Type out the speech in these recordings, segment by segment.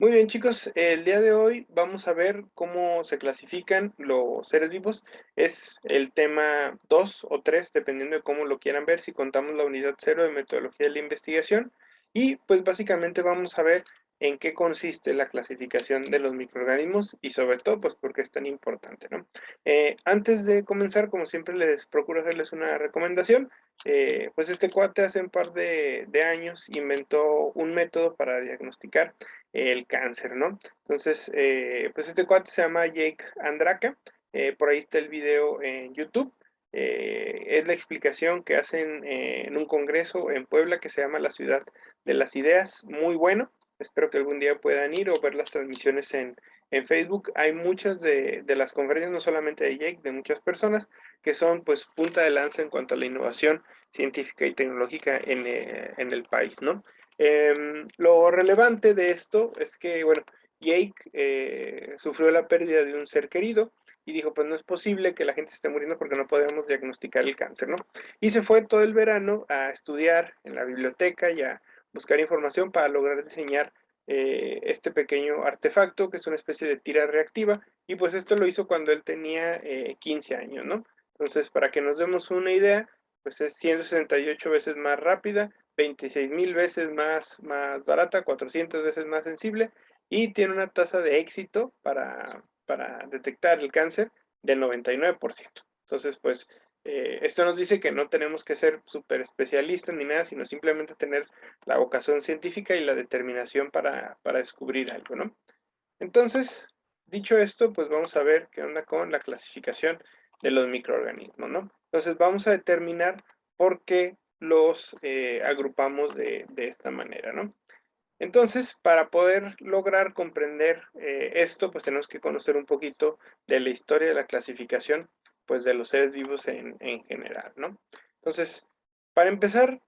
Muy bien, chicos, el día de hoy vamos a ver cómo se clasifican los seres vivos. Es el tema 2 o 3, dependiendo de cómo lo quieran ver, si contamos la unidad cero de metodología de la investigación. Y pues básicamente vamos a ver en qué consiste la clasificación de los microorganismos y sobre todo pues por qué es tan importante, ¿no? Antes de comenzar, como siempre les procuro hacerles una recomendación. Pues este cuate hace un par de años inventó un método para diagnosticar el cáncer, ¿no? Entonces, pues este cuate se llama Jake Andraka, por ahí está el video en YouTube. Es la explicación que hacen en un congreso en Puebla que se llama La Ciudad de las Ideas, muy bueno. Espero que algún día puedan ir o ver las transmisiones en Facebook. Hay muchas de las conferencias, no solamente de Jake, de muchas personas, que son pues punta de lanza en cuanto a la innovación científica y tecnológica en el país, ¿no? Lo relevante de esto es que, bueno, Jake sufrió la pérdida de un ser querido y dijo, pues no es posible que la gente esté muriendo porque no podemos diagnosticar el cáncer, ¿no? Y se fue todo el verano a estudiar en la biblioteca y a buscar información para lograr diseñar este pequeño artefacto que es una especie de tira reactiva y pues esto lo hizo cuando él tenía 15 años, ¿no? Entonces, para que nos demos una idea, pues es 168 veces más rápida, 26,000 veces más barata, 400 veces más sensible y tiene una tasa de éxito para detectar el cáncer del 99%. Entonces, pues, esto nos dice que no tenemos que ser súper especialistas ni nada, sino simplemente tener la vocación científica y la determinación para descubrir algo, ¿no? Entonces, dicho esto, pues vamos a ver qué onda con la clasificación de los microorganismos, ¿no? Entonces vamos a determinar por qué los agrupamos de esta manera, ¿no? Entonces, para poder lograr comprender esto, pues tenemos que conocer un poquito de la historia de la clasificación, pues de los seres vivos en general, ¿no? Entonces, para empezar,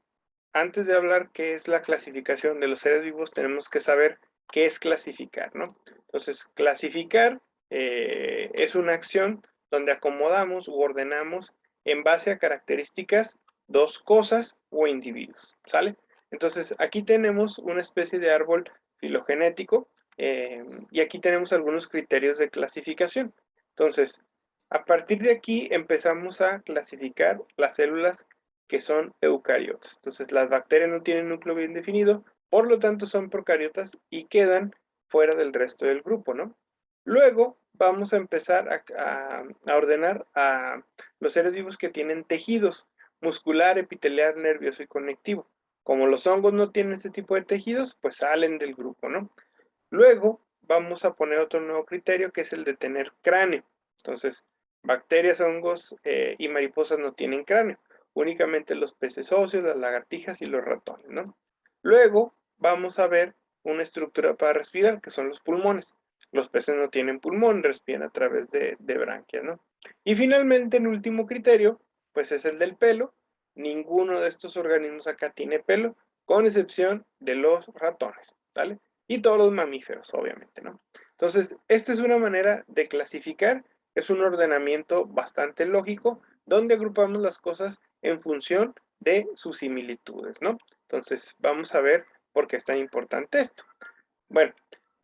antes de hablar qué es la clasificación de los seres vivos, tenemos que saber qué es clasificar, ¿no? Entonces, clasificar es una acción donde acomodamos u ordenamos en base a características dos cosas o individuos, ¿sale? Entonces, aquí tenemos una especie de árbol filogenético y aquí tenemos algunos criterios de clasificación. Entonces, a partir de aquí empezamos a clasificar las células que son eucariotas. Entonces, las bacterias no tienen núcleo bien definido, por lo tanto son procariotas y quedan fuera del resto del grupo, ¿no? Luego vamos a empezar a ordenar a los seres vivos que tienen tejidos muscular, epitelial, nervioso y conectivo. Como los hongos no tienen este tipo de tejidos, pues salen del grupo, ¿no? Luego vamos a poner otro nuevo criterio que es el de tener cráneo. Entonces, bacterias, hongos y mariposas no tienen cráneo, únicamente los peces óseos, las lagartijas y los ratones, ¿no? Luego vamos a ver una estructura para respirar, que son los pulmones. Los peces no tienen pulmón, respiran a través de branquias, ¿no? Y finalmente, el último criterio, pues es el del pelo. Ninguno de estos organismos acá tiene pelo, con excepción de los ratones, ¿vale? Y todos los mamíferos, obviamente, ¿no? Entonces, esta es una manera de clasificar, es un ordenamiento bastante lógico, donde agrupamos las cosas en función de sus similitudes, ¿no? Entonces, vamos a ver por qué es tan importante esto. Bueno,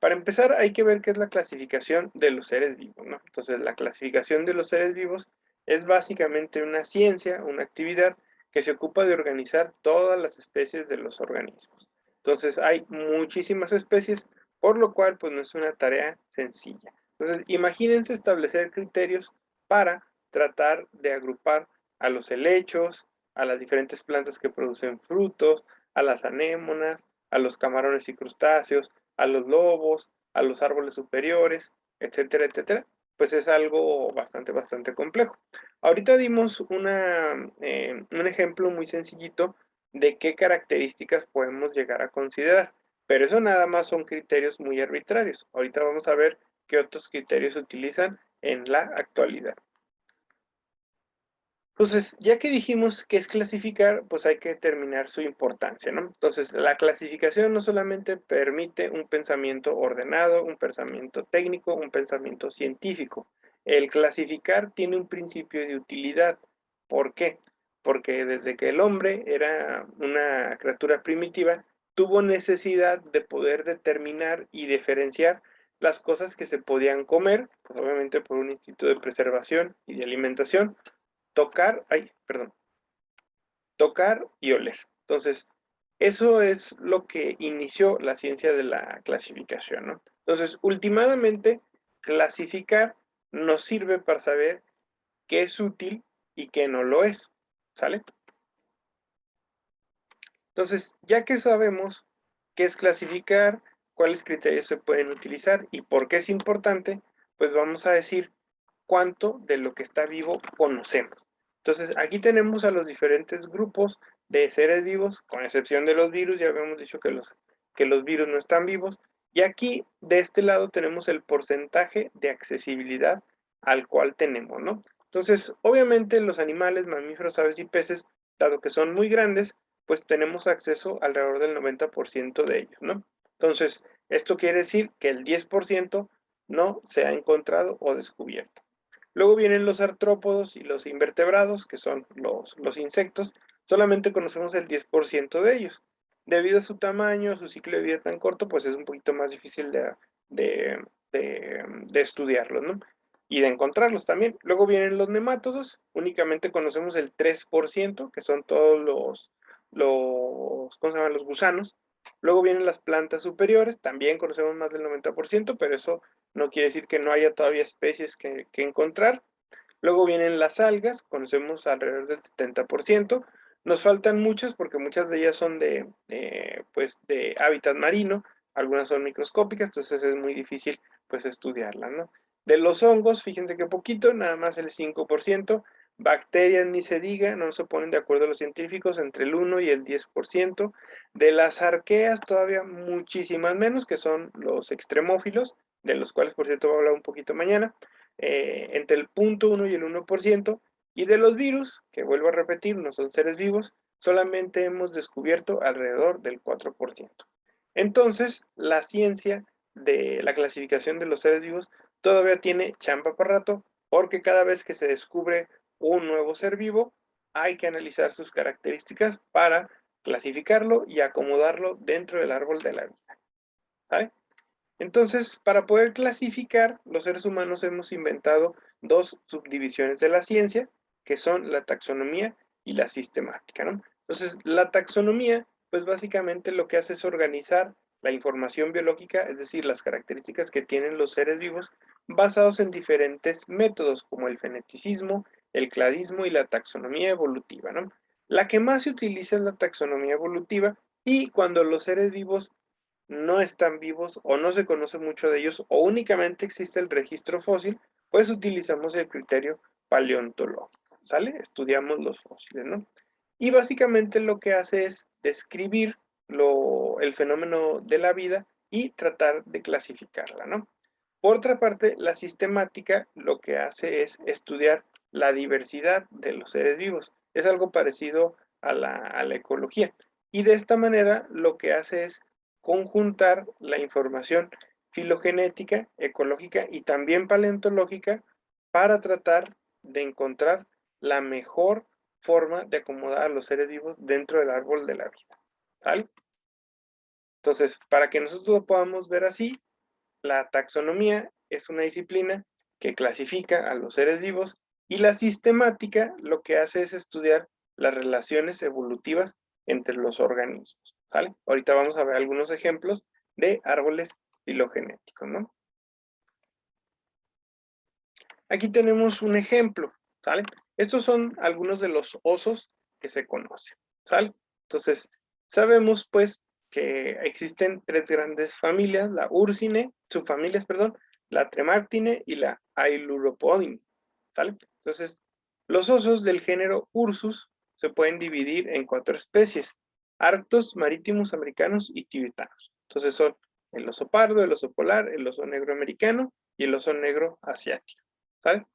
para empezar hay que ver qué es la clasificación de los seres vivos, ¿no? Entonces, la clasificación de los seres vivos es básicamente una ciencia, una actividad que se ocupa de organizar todas las especies de los organismos. Entonces, hay muchísimas especies, por lo cual, pues no es una tarea sencilla. Entonces, imagínense establecer criterios para tratar de agrupar a los helechos, a las diferentes plantas que producen frutos, a las anémonas, a los camarones y crustáceos, a los lobos, a los árboles superiores, etcétera, etcétera, pues es algo bastante complejo. Ahorita dimos un ejemplo muy sencillito de qué características podemos llegar a considerar, pero eso nada más son criterios muy arbitrarios. Ahorita vamos a ver qué otros criterios se utilizan en la actualidad. Entonces, ya que dijimos qué es clasificar, pues hay que determinar su importancia, ¿no? Entonces, la clasificación no solamente permite un pensamiento ordenado, un pensamiento técnico, un pensamiento científico. El clasificar tiene un principio de utilidad. ¿Por qué? Porque desde que el hombre era una criatura primitiva, tuvo necesidad de poder determinar y diferenciar las cosas que se podían comer, pues obviamente por un instinto de preservación y de alimentación, tocar y oler. Entonces, eso es lo que inició la ciencia de la clasificación, ¿no? Entonces, últimamente, clasificar nos sirve para saber qué es útil y qué no lo es, ¿sale? Entonces, ya que sabemos qué es clasificar, cuáles criterios se pueden utilizar y por qué es importante, pues vamos a decir cuánto de lo que está vivo conocemos. Entonces, aquí tenemos a los diferentes grupos de seres vivos, con excepción de los virus, ya habíamos dicho que los virus no están vivos, y aquí, de este lado, tenemos el porcentaje de accesibilidad al cual tenemos, ¿no? Entonces, obviamente los animales, mamíferos, aves y peces, dado que son muy grandes, pues tenemos acceso alrededor del 90% de ellos, ¿no? Entonces, esto quiere decir que el 10% no se ha encontrado o descubierto. Luego vienen los artrópodos y los invertebrados, que son los insectos. Solamente conocemos el 10% de ellos. Debido a su tamaño, su ciclo de vida tan corto, pues es un poquito más difícil de, de estudiarlos, ¿no? Y de encontrarlos también. Luego vienen los nemátodos, únicamente conocemos el 3%, que son todos ¿cómo se llaman? Los gusanos. Luego vienen las plantas superiores, también conocemos más del 90%, pero eso no quiere decir que no haya todavía especies que encontrar. Luego vienen las algas, conocemos alrededor del 70%. Nos faltan muchas porque muchas de ellas son pues, de hábitat marino, algunas son microscópicas, entonces es muy difícil pues estudiarlas, ¿no? De los hongos, fíjense que poquito, nada más el 5%. Bacterias ni se diga, no se ponen de acuerdo los científicos, entre el 1 y el 10%. De las arqueas todavía muchísimas menos, que son los extremófilos, de los cuales por cierto voy a hablar un poquito mañana, entre el 0.1 y el 1%, y de los virus, que vuelvo a repetir, no son seres vivos, solamente hemos descubierto alrededor del 4%. Entonces, la ciencia de la clasificación de los seres vivos todavía tiene chamba para rato, porque cada vez que se descubre un nuevo ser vivo, hay que analizar sus características para clasificarlo y acomodarlo dentro del árbol de la vida. ¿Vale? Entonces, para poder clasificar, los seres humanos hemos inventado dos subdivisiones de la ciencia, que son la taxonomía y la sistemática, ¿no? Entonces, la taxonomía, pues básicamente lo que hace es organizar la información biológica, es decir, las características que tienen los seres vivos, basados en diferentes métodos, como el feneticismo, el cladismo y la taxonomía evolutiva, ¿no? La que más se utiliza es la taxonomía evolutiva, y cuando los seres vivos no están vivos o no se conoce mucho de ellos o únicamente existe el registro fósil, pues utilizamos el criterio paleontológico, ¿sale? Estudiamos los fósiles, ¿no? Y básicamente lo que hace es describir el fenómeno de la vida y tratar de clasificarla, ¿no? Por otra parte, la sistemática lo que hace es estudiar la diversidad de los seres vivos. Es algo parecido a la ecología. Y de esta manera lo que hace es conjuntar la información filogenética, ecológica y también paleontológica para tratar de encontrar la mejor forma de acomodar a los seres vivos dentro del árbol de la vida. ¿Vale? Entonces, para que nosotros lo podamos ver así, la taxonomía es una disciplina que clasifica a los seres vivos y la sistemática lo que hace es estudiar las relaciones evolutivas entre los organismos, ¿vale? Ahorita vamos a ver algunos ejemplos de árboles filogenéticos, ¿no? Aquí tenemos un ejemplo, ¿sale? Estos son algunos de los osos que se conocen, ¿sale? Entonces, sabemos pues que existen tres grandes familias, la Ursine, subfamilias, perdón, la Tremartine y la Ailuropodine, ¿sale? Entonces, los osos del género Ursus se pueden dividir en cuatro especies: arctos, marítimos, americanos y tibetanos. Entonces son el oso pardo, el oso polar, el oso negro americano y el oso negro asiático, ¿vale?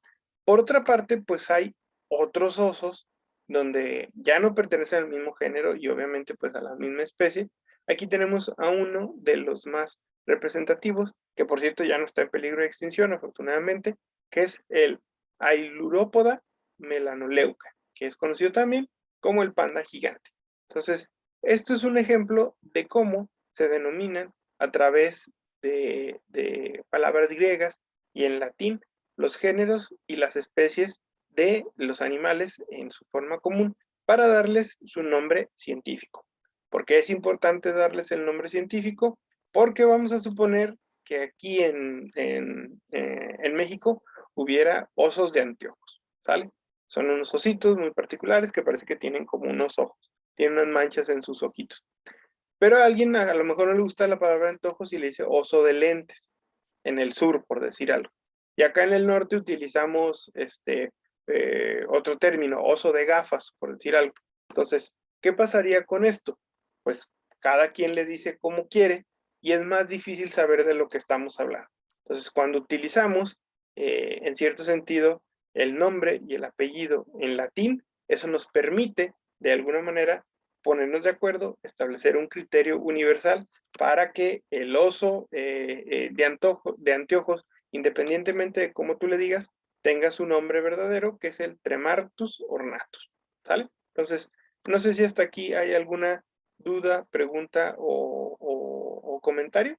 Por otra parte, pues hay otros osos donde ya no pertenecen al mismo género y obviamente pues a la misma especie. Aquí tenemos a uno de los más representativos, que por cierto ya no está en peligro de extinción afortunadamente, que es el Ailuropoda melanoleuca, que es conocido también como el panda gigante. Entonces, esto es un ejemplo de cómo se denominan a través de palabras griegas y en latín los géneros y las especies de los animales en su forma común para darles su nombre científico. ¿Por qué es importante darles el nombre científico? Porque vamos a suponer que aquí en México hubiera osos de anteojos, ¿sale? Son unos ositos muy particulares que parece que tienen como unos ojos, tienen unas manchas en sus ojitos. Pero a alguien a lo mejor no le gusta la palabra antojos y le dice oso de lentes, en el sur, por decir algo. Y acá en el norte utilizamos otro término, oso de gafas, por decir algo. Entonces, ¿qué pasaría con esto? Pues cada quien le dice como quiere y es más difícil saber de lo que estamos hablando. Entonces, cuando utilizamos, en cierto sentido, el nombre y el apellido en latín, eso nos permite, de alguna manera, ponernos de acuerdo, establecer un criterio universal para que el oso de anteojos, independientemente de cómo tú le digas, tenga su nombre verdadero, que es el Tremartus ornatus. ¿Sale? Entonces, no sé si hasta aquí hay alguna duda, pregunta o comentario.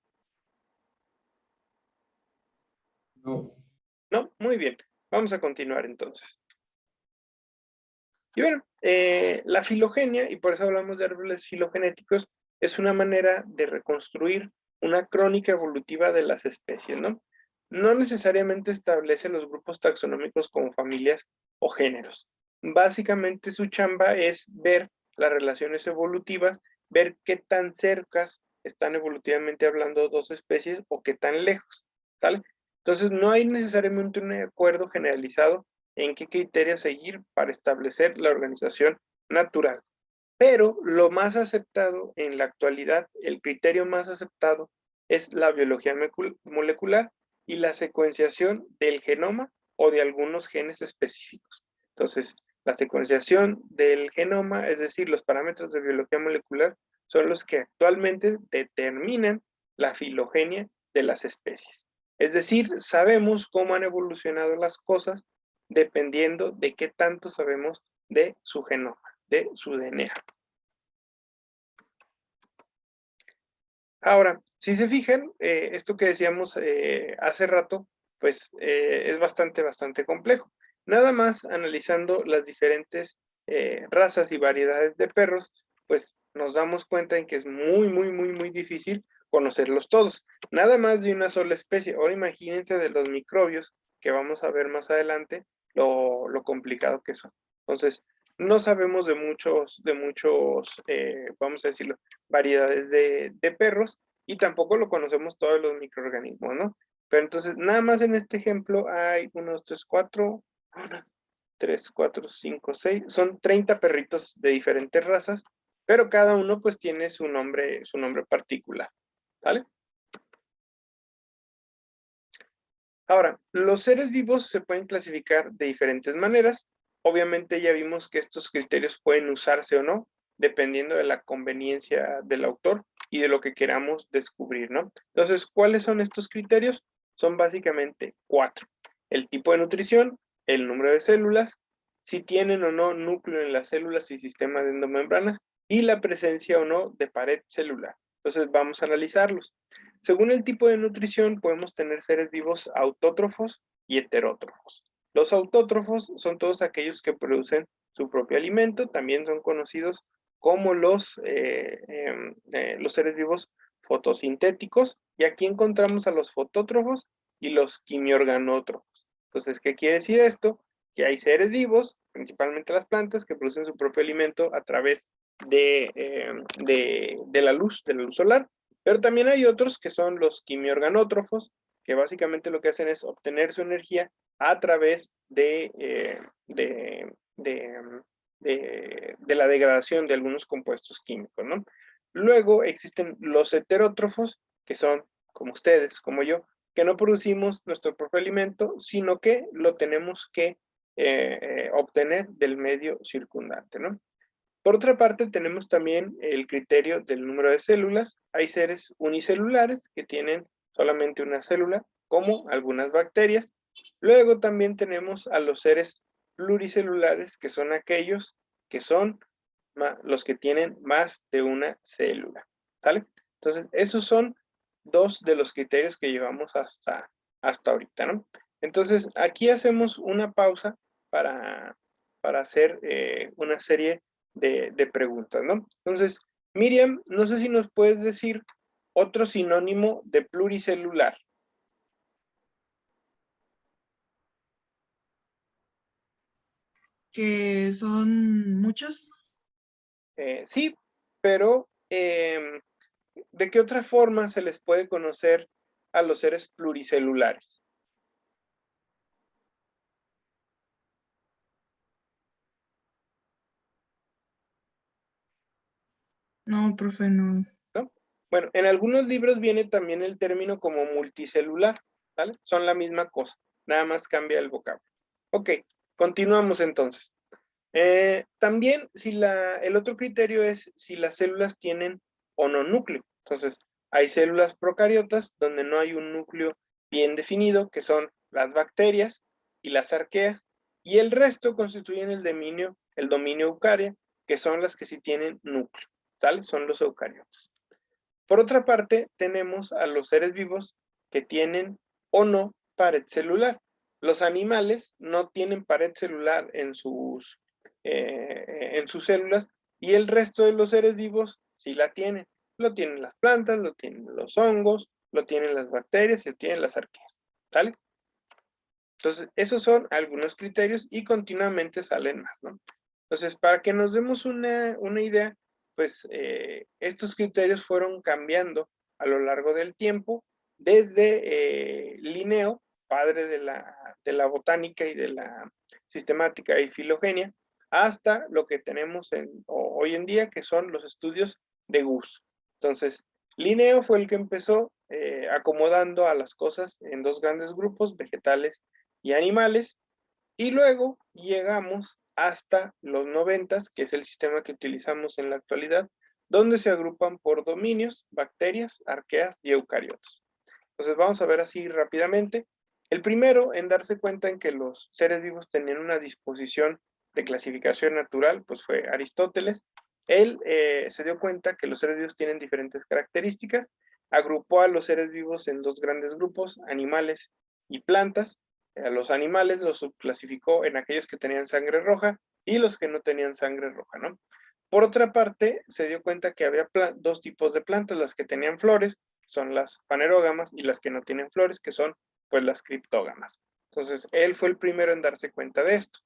No. ¿No? Muy bien. Vamos a continuar entonces. Y bueno, la filogenia, y por eso hablamos de árboles filogenéticos, es una manera de reconstruir una crónica evolutiva de las especies, ¿no? No necesariamente establece los grupos taxonómicos como familias o géneros. Básicamente su chamba es ver las relaciones evolutivas, ver qué tan cercas están evolutivamente hablando dos especies o qué tan lejos, ¿sale? Entonces no hay necesariamente un acuerdo generalizado en qué criterios seguir para establecer la organización natural. Pero lo más aceptado en la actualidad, el criterio más aceptado es la biología molecular y la secuenciación del genoma o de algunos genes específicos. Entonces, la secuenciación del genoma, es decir, los parámetros de biología molecular, son los que actualmente determinan la filogenia de las especies. Es decir, sabemos cómo han evolucionado las cosas dependiendo de qué tanto sabemos de su genoma, de su DNA. Ahora, si se fijan, esto que decíamos hace rato, pues es bastante complejo. Nada más analizando las diferentes razas y variedades de perros, pues nos damos cuenta en que es muy difícil conocerlos todos. Nada más de una sola especie. Ahora imagínense de los microbios que vamos a ver más adelante, lo complicado que son. Entonces, no sabemos de muchos, vamos a decirlo, variedades de perros y tampoco lo conocemos todos los microorganismos, ¿no? Pero entonces, nada más en este ejemplo hay 1, 2, 3, 4, 3, 4, 5, 6, son 30 perritos de diferentes razas, pero cada uno pues tiene su nombre particular, ¿vale? Ahora, los seres vivos se pueden clasificar de diferentes maneras. Obviamente ya vimos que estos criterios pueden usarse o no, dependiendo de la conveniencia del autor y de lo que queramos descubrir, ¿no? Entonces, ¿cuáles son estos criterios? Son básicamente 4. El tipo de nutrición, el número de células, si tienen o no núcleo en las células y sistema de endomembrana, y la presencia o no de pared celular. Entonces, vamos a analizarlos. Según el tipo de nutrición, podemos tener seres vivos autótrofos y heterótrofos. Los autótrofos son todos aquellos que producen su propio alimento, también son conocidos como los seres vivos fotosintéticos, y aquí encontramos a los fotótrofos y los quimiorganótrofos. Entonces, ¿qué quiere decir esto? Que hay seres vivos, principalmente las plantas, que producen su propio alimento a través de la luz solar, pero también hay otros que son los quimiorganótrofos, que básicamente lo que hacen es obtener su energía a través de la degradación de algunos compuestos químicos, ¿no? Luego existen los heterótrofos, que son como ustedes, como yo, que no producimos nuestro propio alimento, sino que lo tenemos que obtener del medio circundante, ¿no? Por otra parte, tenemos también el criterio del número de células. Hay seres unicelulares que tienen solamente una célula, como algunas bacterias. Luego también tenemos a los seres pluricelulares, que son aquellos que son los que tienen más de una célula, ¿vale? Entonces, esos son dos de los criterios que llevamos hasta ahorita, ¿no? Entonces, aquí hacemos una pausa para hacer una serie de preguntas, ¿no? Entonces, Miriam, no sé si nos puedes decir otro sinónimo de pluricelular. Que son muchos. Sí, pero ¿de qué otra forma se les puede conocer a los seres pluricelulares? No, profe, no. ¿No? Bueno, en algunos libros viene también el término como multicelular, ¿vale? Son la misma cosa, nada más cambia el vocablo. Ok, continuamos entonces. También si el otro criterio es si las células tienen o no núcleo. Entonces, hay células procariotas donde no hay un núcleo bien definido, que son las bacterias y las arqueas, y el resto constituyen el dominio eucaria, que son las que sí tienen núcleo, ¿tal? Son los eucariotas. Por otra parte, tenemos a los seres vivos que tienen o no pared celular. Los animales no tienen pared celular en sus células y el resto de los seres vivos sí la tienen. Lo tienen las plantas, lo tienen los hongos, lo tienen las bacterias y lo tienen las arqueas. ¿Sale? Entonces, esos son algunos criterios y continuamente salen más, ¿no? Entonces, para que nos demos una idea, pues estos criterios fueron cambiando a lo largo del tiempo, desde Linneo, padre de la botánica y de la sistemática y filogenia, hasta lo que tenemos hoy en día, que son los estudios de Gus. Entonces, Linneo fue el que empezó acomodando a las cosas en dos grandes grupos, vegetales y animales, y luego llegamos hasta los 90, que es el sistema que utilizamos en la actualidad, donde se agrupan por dominios, bacterias, arqueas y eucariotas. Entonces vamos a ver así rápidamente. El primero en darse cuenta en que los seres vivos tenían una disposición de clasificación natural, pues fue Aristóteles. Él se dio cuenta que los seres vivos tienen diferentes características, agrupó a los seres vivos en dos grandes grupos, animales y plantas. A los animales los subclasificó en aquellos que tenían sangre roja y los que no tenían sangre roja, ¿no? Por otra parte, se dio cuenta que había dos tipos de plantas, las que tenían flores, son las fanerógamas, y las que no tienen flores, que son pues las criptógamas. Entonces, él fue el primero en darse cuenta de esto.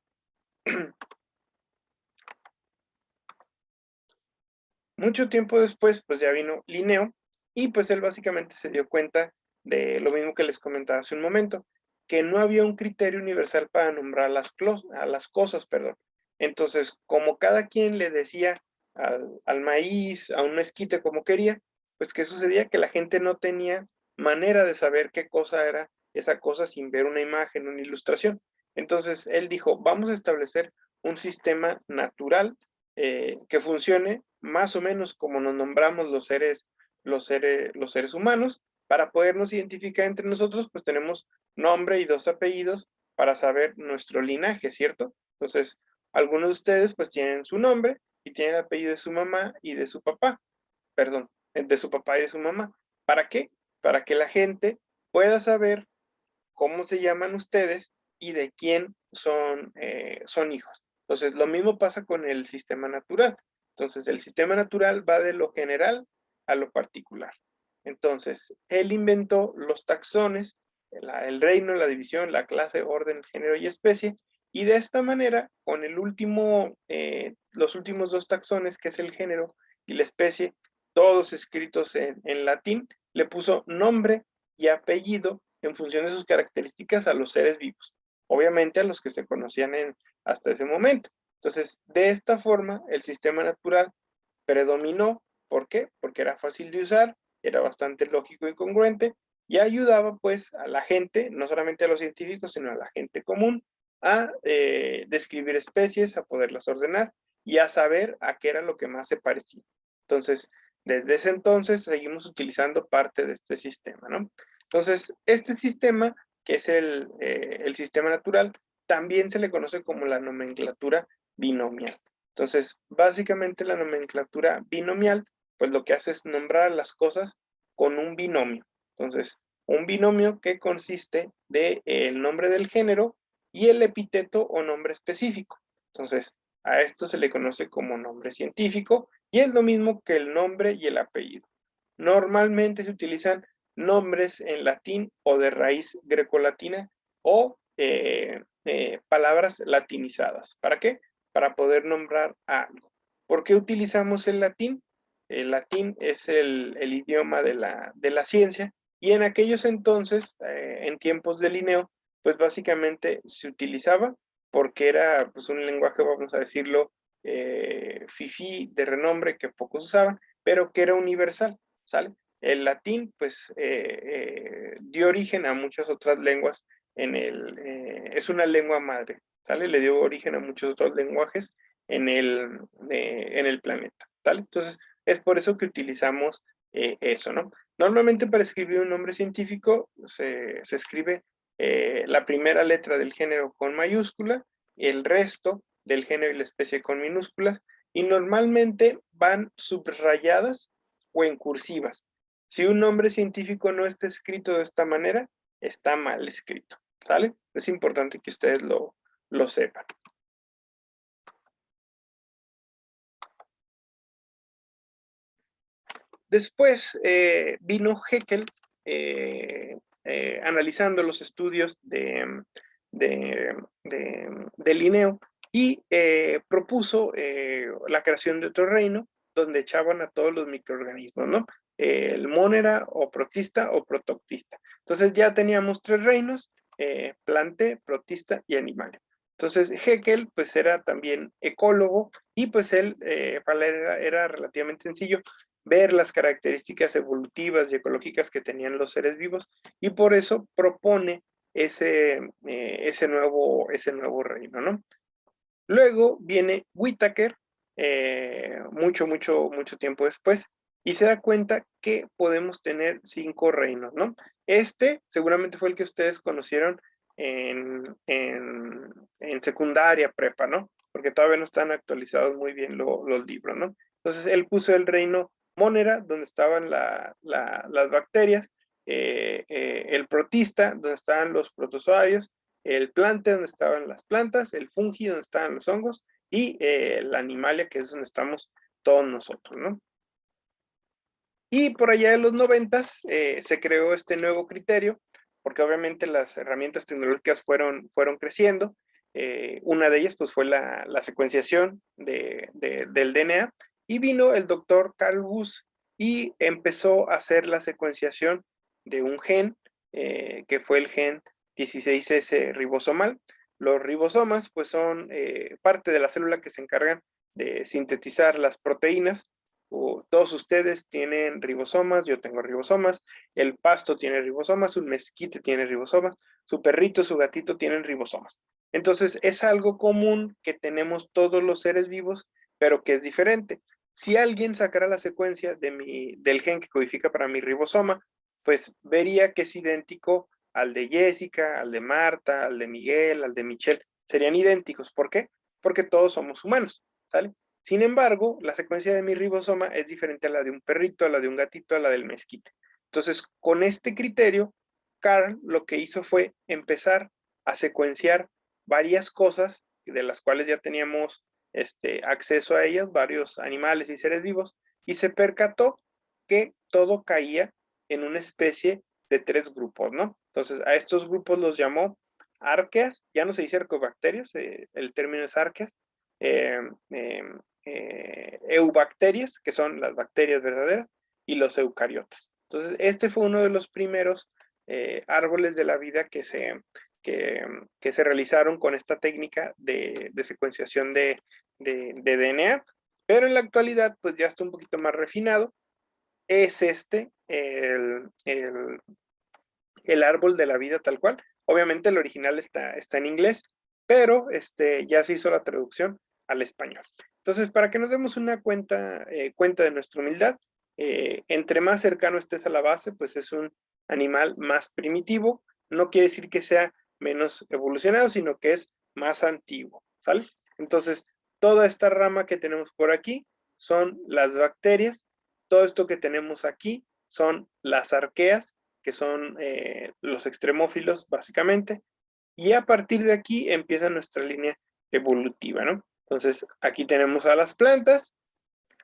Mucho tiempo después, pues ya vino Linneo, y pues él básicamente se dio cuenta de lo mismo que les comentaba hace un momento, que no había un criterio universal para nombrar a las cosas, perdón. Entonces, como cada quien le decía al maíz, a un mezquite como quería, pues ¿qué sucedía? Que la gente no tenía manera de saber qué cosa era esa cosa sin ver una imagen, una ilustración. Entonces, él dijo, vamos a establecer un sistema natural que funcione más o menos como nos nombramos los seres humanos. Para podernos identificar entre nosotros, pues tenemos nombre y dos apellidos para saber nuestro linaje, ¿cierto? Entonces, algunos de ustedes pues tienen su nombre y tienen el apellido de su mamá y de su papá, perdón, de su papá y de su mamá. ¿Para qué? Para que la gente pueda saber cómo se llaman ustedes y de quién son hijos. Entonces, lo mismo pasa con el sistema natural. Entonces, el sistema natural va de lo general a lo particular. Entonces, él inventó los taxones, el reino, la división, la clase, orden, género y especie, y de esta manera, con los últimos dos taxones, que es el género y la especie, todos escritos en latín, le puso nombre y apellido en función de sus características a los seres vivos, obviamente a los que se conocían hasta ese momento. Entonces, de esta forma, el sistema natural predominó. ¿Por qué? Porque era fácil de usar, era bastante lógico y congruente, y ayudaba pues a la gente, no solamente a los científicos, sino a la gente común, a describir especies, a poderlas ordenar y a saber a qué era lo que más se parecía. Entonces, desde ese entonces seguimos utilizando parte de este sistema, ¿no? Entonces, este sistema, que es el sistema natural, también se le conoce como la nomenclatura binomial. Entonces, básicamente la nomenclatura binomial, pues lo que hace es nombrar las cosas con un binomio. Entonces, un binomio que consiste de el nombre del género y el epíteto o nombre específico. Entonces, a esto se le conoce como nombre científico y es lo mismo que el nombre y el apellido. Normalmente se utilizan nombres en latín o de raíz grecolatina o palabras latinizadas. ¿Para qué? Para poder nombrar algo. ¿Por qué utilizamos el latín? El latín es el idioma de la ciencia y en aquellos entonces, en tiempos de Linneo, pues básicamente se utilizaba porque era pues un lenguaje, vamos a decirlo, fifí de renombre que pocos usaban, pero que era universal, ¿sale? El latín pues dio origen a muchas otras lenguas es una lengua madre, ¿sale? Le dio origen a muchos otros lenguajes en el planeta, ¿sale? Entonces, es por eso que utilizamos eso, ¿no? Normalmente para escribir un nombre científico se escribe la primera letra del género con mayúscula, el resto del género y la especie con minúsculas, y normalmente van subrayadas o en cursivas. Si un nombre científico no está escrito de esta manera, está mal escrito, ¿sale? Es importante que ustedes lo sepan. Después vino Haeckel analizando los estudios de Linneo y propuso la creación de otro reino donde echaban a todos los microorganismos, ¿no? El Monera o Protista o Protoctista. Entonces ya teníamos 3 reinos, plante, protista y animal. Entonces Haeckel pues era también ecólogo y pues él para él era relativamente sencillo ver las características evolutivas y ecológicas que tenían los seres vivos y por eso propone ese nuevo reino, ¿no? Luego viene Whittaker, mucho tiempo después, y se da cuenta que podemos tener 5 reinos, ¿no? Este seguramente fue el que ustedes conocieron en secundaria, prepa, ¿no? Porque todavía no están actualizados muy bien los libros, ¿no? Entonces él puso el reino Monera, donde estaban las bacterias, el protista, donde estaban los protozoarios, el plante donde estaban las plantas, el fungi donde estaban los hongos y la animalia que es donde estamos todos nosotros, ¿no? Y por allá de los 90 se creó este nuevo criterio, porque obviamente las herramientas tecnológicas fueron creciendo. Una de ellas pues fue la secuenciación del DNA y vino el doctor Carl Woese y empezó a hacer la secuenciación de un gen, que fue el gen 16S ribosomal. Los ribosomas pues son parte de la célula que se encargan de sintetizar las proteínas. Todos ustedes tienen ribosomas, yo tengo ribosomas, el pasto tiene ribosomas, un mezquite tiene ribosomas, su perrito, su gatito tienen ribosomas. Entonces es algo común que tenemos todos los seres vivos, pero que es diferente. Si alguien sacara la secuencia del gen que codifica para mi ribosoma, pues vería que es idéntico al de Jessica, al de Marta, al de Miguel, al de Michelle. Serían idénticos. ¿Por qué? Porque todos somos humanos, ¿sale? Sin embargo, la secuencia de mi ribosoma es diferente a la de un perrito, a la de un gatito, a la del mezquite. Entonces, con este criterio, Carl lo que hizo fue empezar a secuenciar varias cosas de las cuales ya teníamos acceso a ellas, varios animales y seres vivos, y se percató que todo caía en una especie de 3 grupos, ¿no? Entonces, a estos grupos los llamó arqueas, ya no se dice arcobacterias, el término es arqueas, eh, eh, eubacterias, que son las bacterias verdaderas, y los eucariotas. Entonces, este fue uno de los primeros árboles de la vida que se realizaron con esta técnica de secuenciación de DNA, pero en la actualidad, pues ya está un poquito más refinado. Es el árbol de la vida tal cual. Obviamente el original está en inglés, pero ya se hizo la traducción al español. Entonces, para que nos demos una cuenta de nuestra humildad, entre más cercano estés a la base, pues es un animal más primitivo. No quiere decir que sea menos evolucionado, sino que es más antiguo, ¿sale? Entonces, toda esta rama que tenemos por aquí son las bacterias, todo esto que tenemos aquí son las arqueas, que son los extremófilos básicamente, y a partir de aquí empieza nuestra línea evolutiva, ¿no? Entonces, aquí tenemos a las plantas,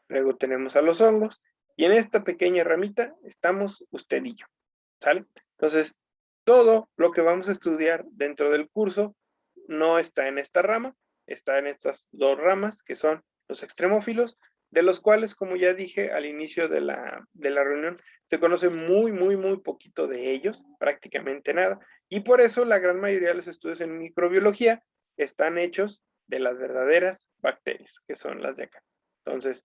luego tenemos a los hongos, y en esta pequeña ramita estamos usted y yo, ¿sale? Entonces, todo lo que vamos a estudiar dentro del curso no está en esta rama, está en estas dos ramas, que son los extremófilos, de los cuales, como ya dije al inicio de la reunión, se conoce muy poquito de ellos, prácticamente nada, y por eso la gran mayoría de los estudios en microbiología están hechos de las verdaderas bacterias, que son las de acá. Entonces,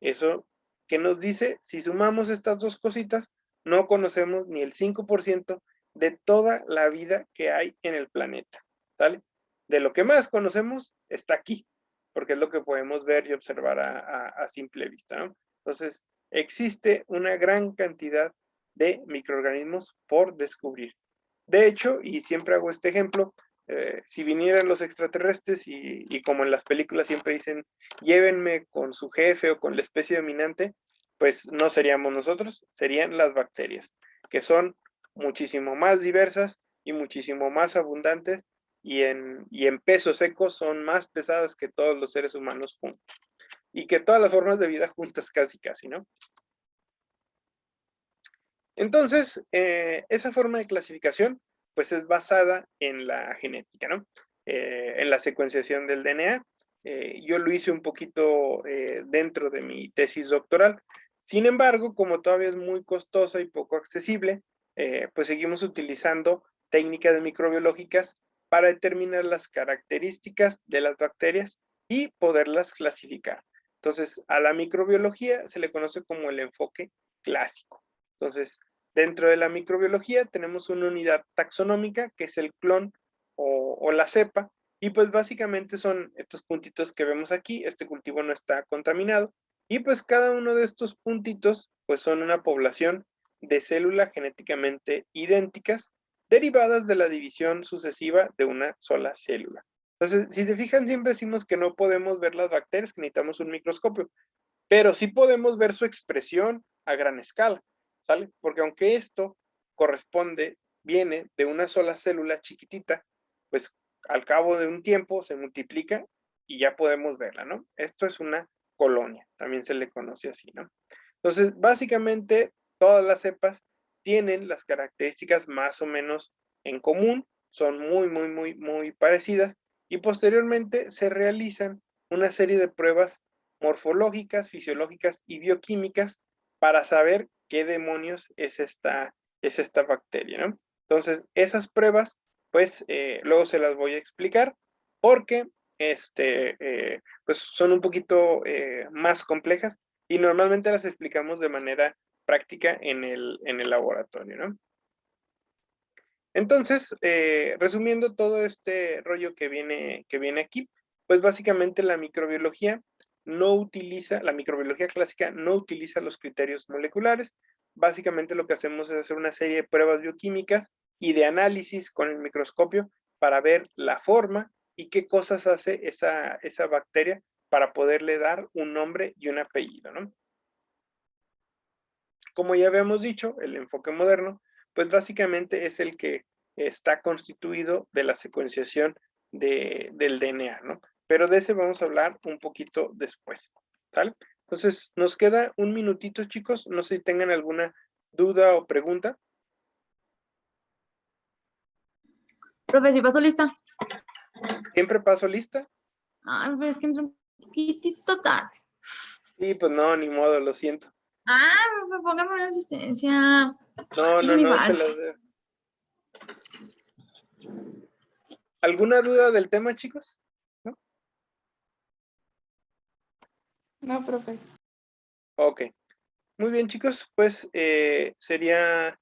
eso que nos dice, si sumamos estas dos cositas, no conocemos ni el 5% de toda la vida que hay en el planeta, ¿sale? De lo que más conocemos está aquí, porque es lo que podemos ver y observar a simple vista, ¿no? Entonces, existe una gran cantidad de microorganismos por descubrir. De hecho, y siempre hago este ejemplo, si vinieran los extraterrestres y como en las películas siempre dicen, llévenme con su jefe o con la especie dominante, pues no seríamos nosotros, serían las bacterias, que son muchísimo más diversas y muchísimo más abundantes y en peso seco son más pesadas que todos los seres humanos juntos y que todas las formas de vida juntas casi, ¿no? Entonces, esa forma de clasificación pues es basada en la genética, ¿no? En la secuenciación del DNA. Yo lo hice un poquito dentro de mi tesis doctoral. Sin embargo, como todavía es muy costosa y poco accesible, pues seguimos utilizando técnicas microbiológicas para determinar las características de las bacterias y poderlas clasificar. Entonces, a la microbiología se le conoce como el enfoque clásico. Entonces, dentro de la microbiología tenemos una unidad taxonómica que es el clon o la cepa, y pues básicamente son estos puntitos que vemos aquí. Este cultivo no está contaminado, y pues cada uno de estos puntitos pues son una población de células genéticamente idénticas derivadas de la división sucesiva de una sola célula. Entonces, si se fijan, siempre decimos que no podemos ver las bacterias, que necesitamos un microscopio, pero sí podemos ver su expresión a gran escala, ¿sale? Porque aunque esto viene de una sola célula chiquitita, pues al cabo de un tiempo se multiplica y ya podemos verla, ¿no? Esto es una colonia, también se le conoce así, ¿no? Entonces, básicamente, todas las cepas tienen las características más o menos en común, son muy parecidas, y posteriormente se realizan una serie de pruebas morfológicas, fisiológicas y bioquímicas para saber qué demonios es esta bacteria, ¿no? Entonces, esas pruebas, pues, luego se las voy a explicar porque, pues, son un poquito más complejas y normalmente las explicamos de manera práctica en el laboratorio, ¿no? Entonces, resumiendo todo este rollo que viene aquí, pues básicamente la microbiología clásica no utiliza los criterios moleculares. Básicamente lo que hacemos es hacer una serie de pruebas bioquímicas y de análisis con el microscopio para ver la forma y qué cosas hace esa bacteria para poderle dar un nombre y un apellido, ¿no? Como ya habíamos dicho, el enfoque moderno, pues básicamente es el que está constituido de la secuenciación del DNA, ¿no? Pero de ese vamos a hablar un poquito después, ¿sale? Entonces, nos queda un minutito, chicos. No sé si tengan alguna duda o pregunta. Profe, ¿sí pasó lista? ¿Siempre paso lista? Ay, pero es que entró un poquitito tarde. Sí, pues no, ni modo, lo siento. Profe, póngame una asistencia. No, se las debo. ¿Alguna duda del tema, chicos? No, profe. Ok. Muy bien, chicos, pues sería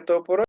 todo por hoy.